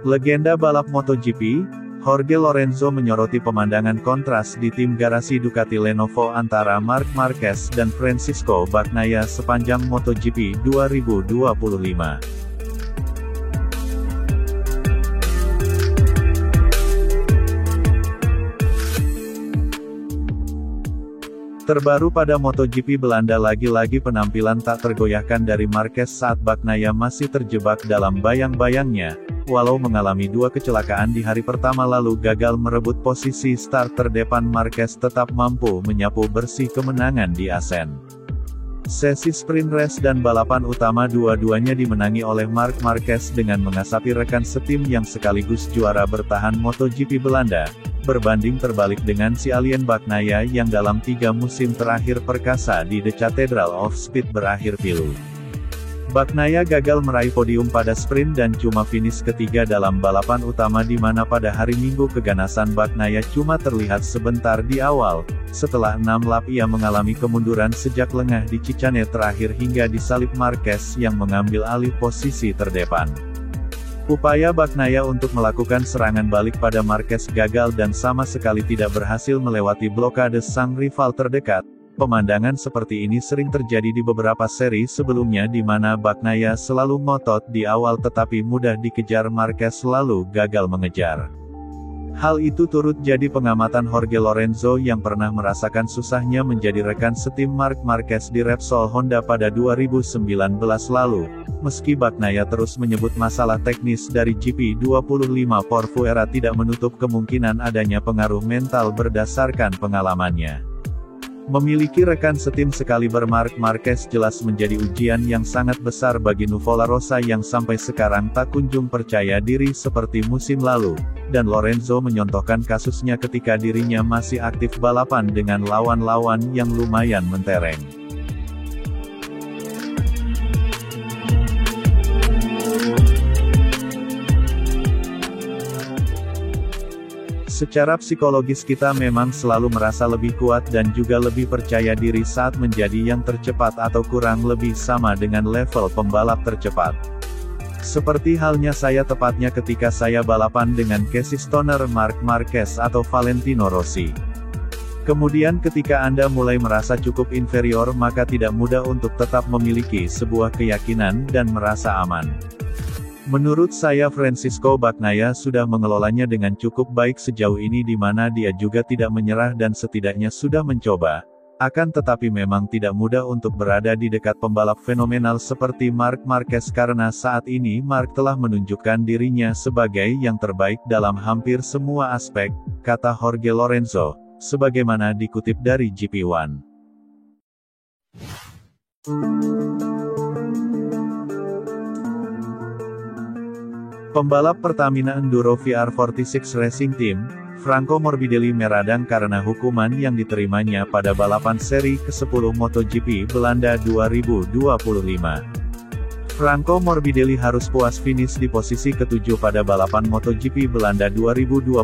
Legenda balap MotoGP, Jorge Lorenzo menyoroti pemandangan kontras di tim garasi Ducati Lenovo antara Marc Marquez dan Francisco Bagnaia sepanjang MotoGP 2025. Terbaru pada MotoGP Belanda, lagi-lagi penampilan tak tergoyahkan dari Marquez saat Bagnaia masih terjebak dalam bayang-bayangnya. Walau mengalami 2 kecelakaan di hari pertama lalu gagal merebut posisi start terdepan, Marquez tetap mampu menyapu bersih kemenangan di Assen. Sesi sprint race dan balapan utama dua-duanya dimenangi oleh Marc Marquez dengan mengasapi rekan setim yang sekaligus juara bertahan MotoGP Belanda, berbanding terbalik dengan si alien Bagnaia yang dalam 3 musim terakhir perkasa di The Cathedral of Speed berakhir pilu. Bagnaia gagal meraih podium pada sprint dan cuma finish ketiga dalam balapan utama, di mana pada hari Minggu keganasan Bagnaia cuma terlihat sebentar di awal. Setelah 6 lap ia mengalami kemunduran sejak lengah di Cicane terakhir hingga disalip Marquez yang mengambil alih posisi terdepan. Upaya Bagnaia untuk melakukan serangan balik pada Marquez gagal dan sama sekali tidak berhasil melewati blokade sang rival terdekat. Pemandangan seperti ini sering terjadi di beberapa seri sebelumnya di mana Bagnaia selalu ngotot di awal tetapi mudah dikejar Marquez lalu gagal mengejar. Hal itu turut jadi pengamatan Jorge Lorenzo yang pernah merasakan susahnya menjadi rekan setim Marc Marquez di Repsol Honda pada 2019 lalu. Meski Bagnaia terus menyebut masalah teknis dari GP25 Porvuera tidak menutup kemungkinan adanya pengaruh mental berdasarkan pengalamannya. Memiliki rekan setim sekaliber Marc Marquez jelas menjadi ujian yang sangat besar bagi Nuvola Rosa yang sampai sekarang tak kunjung percaya diri seperti musim lalu, dan Lorenzo menyontohkan kasusnya ketika dirinya masih aktif balapan dengan lawan-lawan yang lumayan mentereng. Secara psikologis kita memang selalu merasa lebih kuat dan juga lebih percaya diri saat menjadi yang tercepat atau kurang lebih sama dengan level pembalap tercepat. Seperti halnya saya tepatnya ketika saya balapan dengan Casey Stoner, Marc Marquez atau Valentino Rossi. Kemudian ketika Anda mulai merasa cukup inferior maka tidak mudah untuk tetap memiliki sebuah keyakinan dan merasa aman. Menurut saya Francisco Bagnaia sudah mengelolanya dengan cukup baik sejauh ini di mana dia juga tidak menyerah dan setidaknya sudah mencoba. Akan tetapi memang tidak mudah untuk berada di dekat pembalap fenomenal seperti Marc Marquez karena saat ini Marc telah menunjukkan dirinya sebagai yang terbaik dalam hampir semua aspek, kata Jorge Lorenzo, sebagaimana dikutip dari GP1. Pembalap Pertamina Enduro VR46 Racing Team, Franco Morbidelli meradang karena hukuman yang diterimanya pada balapan seri ke-10 MotoGP Belanda 2025. Franco Morbidelli harus puas finish di posisi ke-7 pada balapan MotoGP Belanda 2025,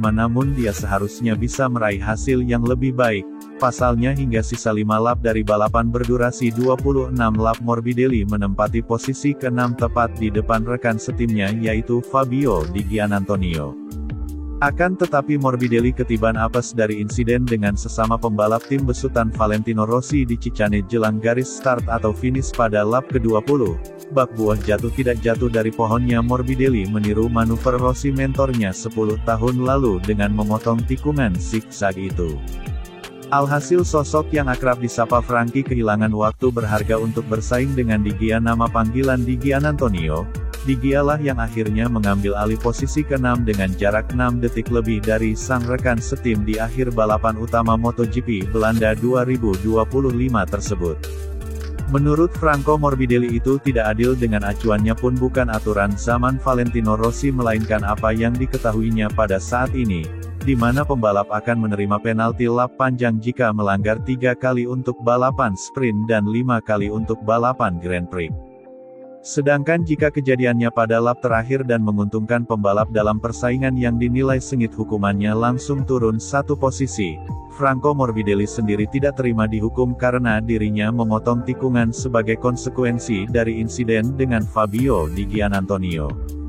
namun dia seharusnya bisa meraih hasil yang lebih baik. Pasalnya hingga sisa 5 lap dari balapan berdurasi 26 lap Morbidelli menempati posisi ke-6 tepat di depan rekan setimnya yaitu Fabio Di Giannantonio. Akan tetapi Morbidelli ketiban apes dari insiden dengan sesama pembalap tim besutan Valentino Rossi di Cicane jelang garis start atau finish pada lap ke-20. Bak buah jatuh tidak jatuh dari pohonnya, Morbidelli meniru manuver Rossi mentornya 10 tahun lalu dengan memotong tikungan zigzag itu. Alhasil sosok yang akrab disapa Frankie kehilangan waktu berharga untuk bersaing dengan Di Gia, nama panggilan Di Giannantonio. Di Gialah yang akhirnya mengambil alih posisi ke-6 dengan jarak 6 detik lebih dari sang rekan setim di akhir balapan utama MotoGP Belanda 2025 tersebut. Menurut Franco Morbidelli itu tidak adil dengan acuannya pun bukan aturan zaman Valentino Rossi melainkan apa yang diketahuinya pada saat ini, di mana pembalap akan menerima penalti lap panjang jika melanggar 3 kali untuk balapan sprint dan 5 kali untuk balapan Grand Prix. Sedangkan jika kejadiannya pada lap terakhir dan menguntungkan pembalap dalam persaingan yang dinilai sengit, hukumannya langsung turun satu posisi. Franco Morbidelli sendiri tidak terima dihukum karena dirinya memotong tikungan sebagai konsekuensi dari insiden dengan Fabio Di Giannantonio.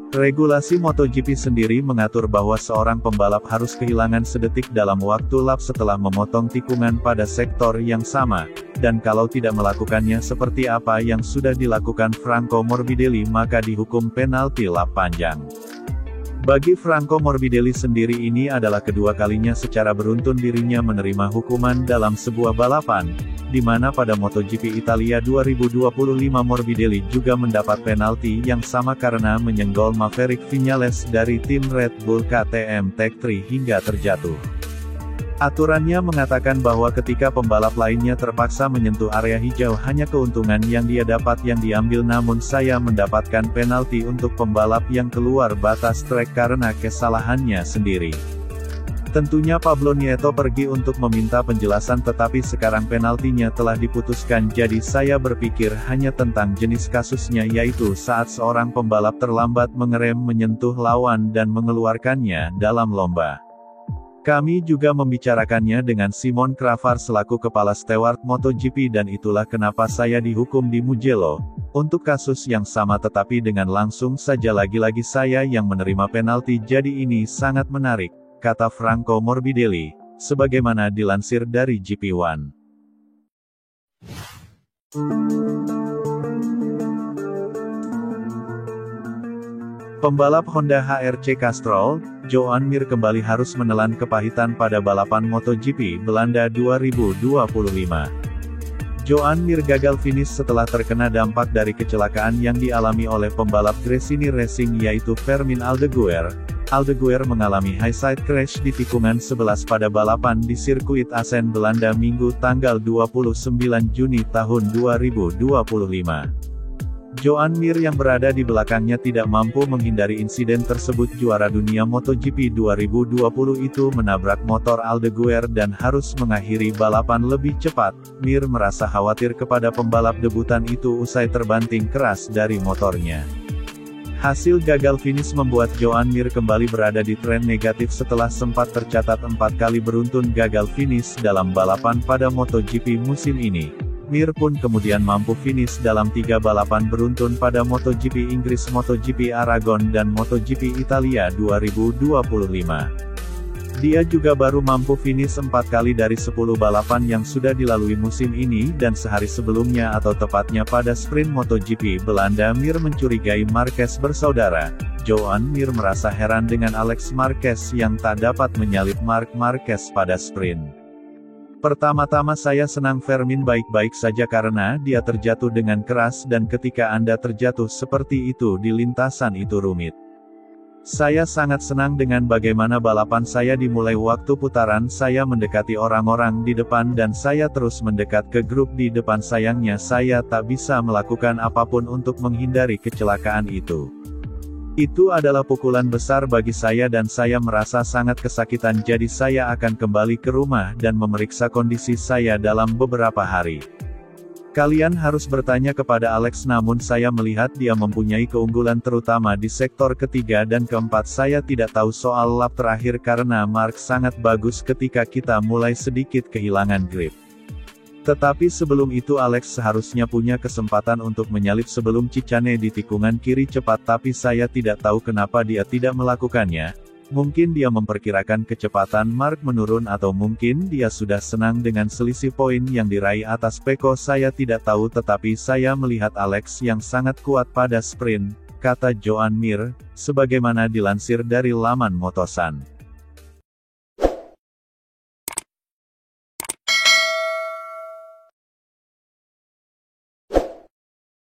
Regulasi MotoGP sendiri mengatur bahwa seorang pembalap harus kehilangan sedetik dalam waktu lap setelah memotong tikungan pada sektor yang sama, dan kalau tidak melakukannya seperti apa yang sudah dilakukan Franco Morbidelli maka dihukum penalti lap panjang. Bagi Franco Morbidelli sendiri ini adalah kedua kalinya secara beruntun dirinya menerima hukuman dalam sebuah balapan, di mana pada MotoGP Italia 2025 Morbidelli juga mendapat penalti yang sama karena menyenggol Maverick Viñales dari tim Red Bull KTM Tech3 hingga terjatuh. Aturannya mengatakan bahwa ketika pembalap lainnya terpaksa menyentuh area hijau hanya keuntungan yang dia dapat yang diambil, namun saya mendapatkan penalti untuk pembalap yang keluar batas trek karena kesalahannya sendiri. Tentunya Pablo Nieto pergi untuk meminta penjelasan, tetapi sekarang penaltinya telah diputuskan, jadi saya berpikir hanya tentang jenis kasusnya, yaitu saat seorang pembalap terlambat mengerem menyentuh lawan dan mengeluarkannya dalam lomba. Kami juga membicarakannya dengan Simon Cravar selaku kepala steward MotoGP dan itulah kenapa saya dihukum di Mugello, untuk kasus yang sama tetapi dengan langsung saja lagi-lagi saya yang menerima penalti, jadi ini sangat menarik, kata Franco Morbidelli, sebagaimana dilansir dari GP1. Pembalap Honda HRC Castrol, Joan Mir kembali harus menelan kepahitan pada balapan MotoGP Belanda 2025. Joan Mir gagal finish setelah terkena dampak dari kecelakaan yang dialami oleh pembalap Gresini Racing yaitu Fermin Aldeguer. Aldeguer mengalami high side crash di tikungan 11 pada balapan di sirkuit Assen Belanda Minggu tanggal 29 Juni tahun 2025. Joan Mir yang berada di belakangnya tidak mampu menghindari insiden tersebut. Juara dunia MotoGP 2020 itu menabrak motor Aldeguer dan harus mengakhiri balapan lebih cepat. Mir merasa khawatir kepada pembalap debutan itu usai terbanting keras dari motornya. Hasil gagal finish membuat Joan Mir kembali berada di tren negatif setelah sempat tercatat 4 kali beruntun gagal finish dalam balapan pada MotoGP musim ini. Mir pun kemudian mampu finish dalam 3 balapan beruntun pada MotoGP Inggris, MotoGP Aragon dan MotoGP Italia 2025. Dia juga baru mampu finish 4 kali dari 10 balapan yang sudah dilalui musim ini dan sehari sebelumnya atau tepatnya pada sprint MotoGP Belanda Mir mencurigai Marquez bersaudara. Joan Mir merasa heran dengan Alex Marquez yang tak dapat menyalip Marc Marquez pada sprint. Pertama-tama saya senang Fermin baik-baik saja karena dia terjatuh dengan keras dan ketika Anda terjatuh seperti itu di lintasan itu rumit. Saya sangat senang dengan bagaimana balapan saya dimulai waktu putaran saya mendekati orang-orang di depan dan saya terus mendekat ke grup di depan, sayangnya saya tak bisa melakukan apapun untuk menghindari kecelakaan itu. Itu adalah pukulan besar bagi saya dan saya merasa sangat kesakitan, jadi saya akan kembali ke rumah dan memeriksa kondisi saya dalam beberapa hari. Kalian harus bertanya kepada Alex, namun saya melihat dia mempunyai keunggulan terutama di sektor ketiga dan keempat. Saya tidak tahu soal lap terakhir karena Marc sangat bagus ketika kita mulai sedikit kehilangan grip. Tetapi sebelum itu Alex seharusnya punya kesempatan untuk menyalip sebelum Cicane di tikungan kiri cepat, tapi saya tidak tahu kenapa dia tidak melakukannya. Mungkin dia memperkirakan kecepatan Marc menurun atau mungkin dia sudah senang dengan selisih poin yang diraih atas Pecco, saya tidak tahu, tetapi saya melihat Alex yang sangat kuat pada sprint, kata Joan Mir, sebagaimana dilansir dari laman Motosan.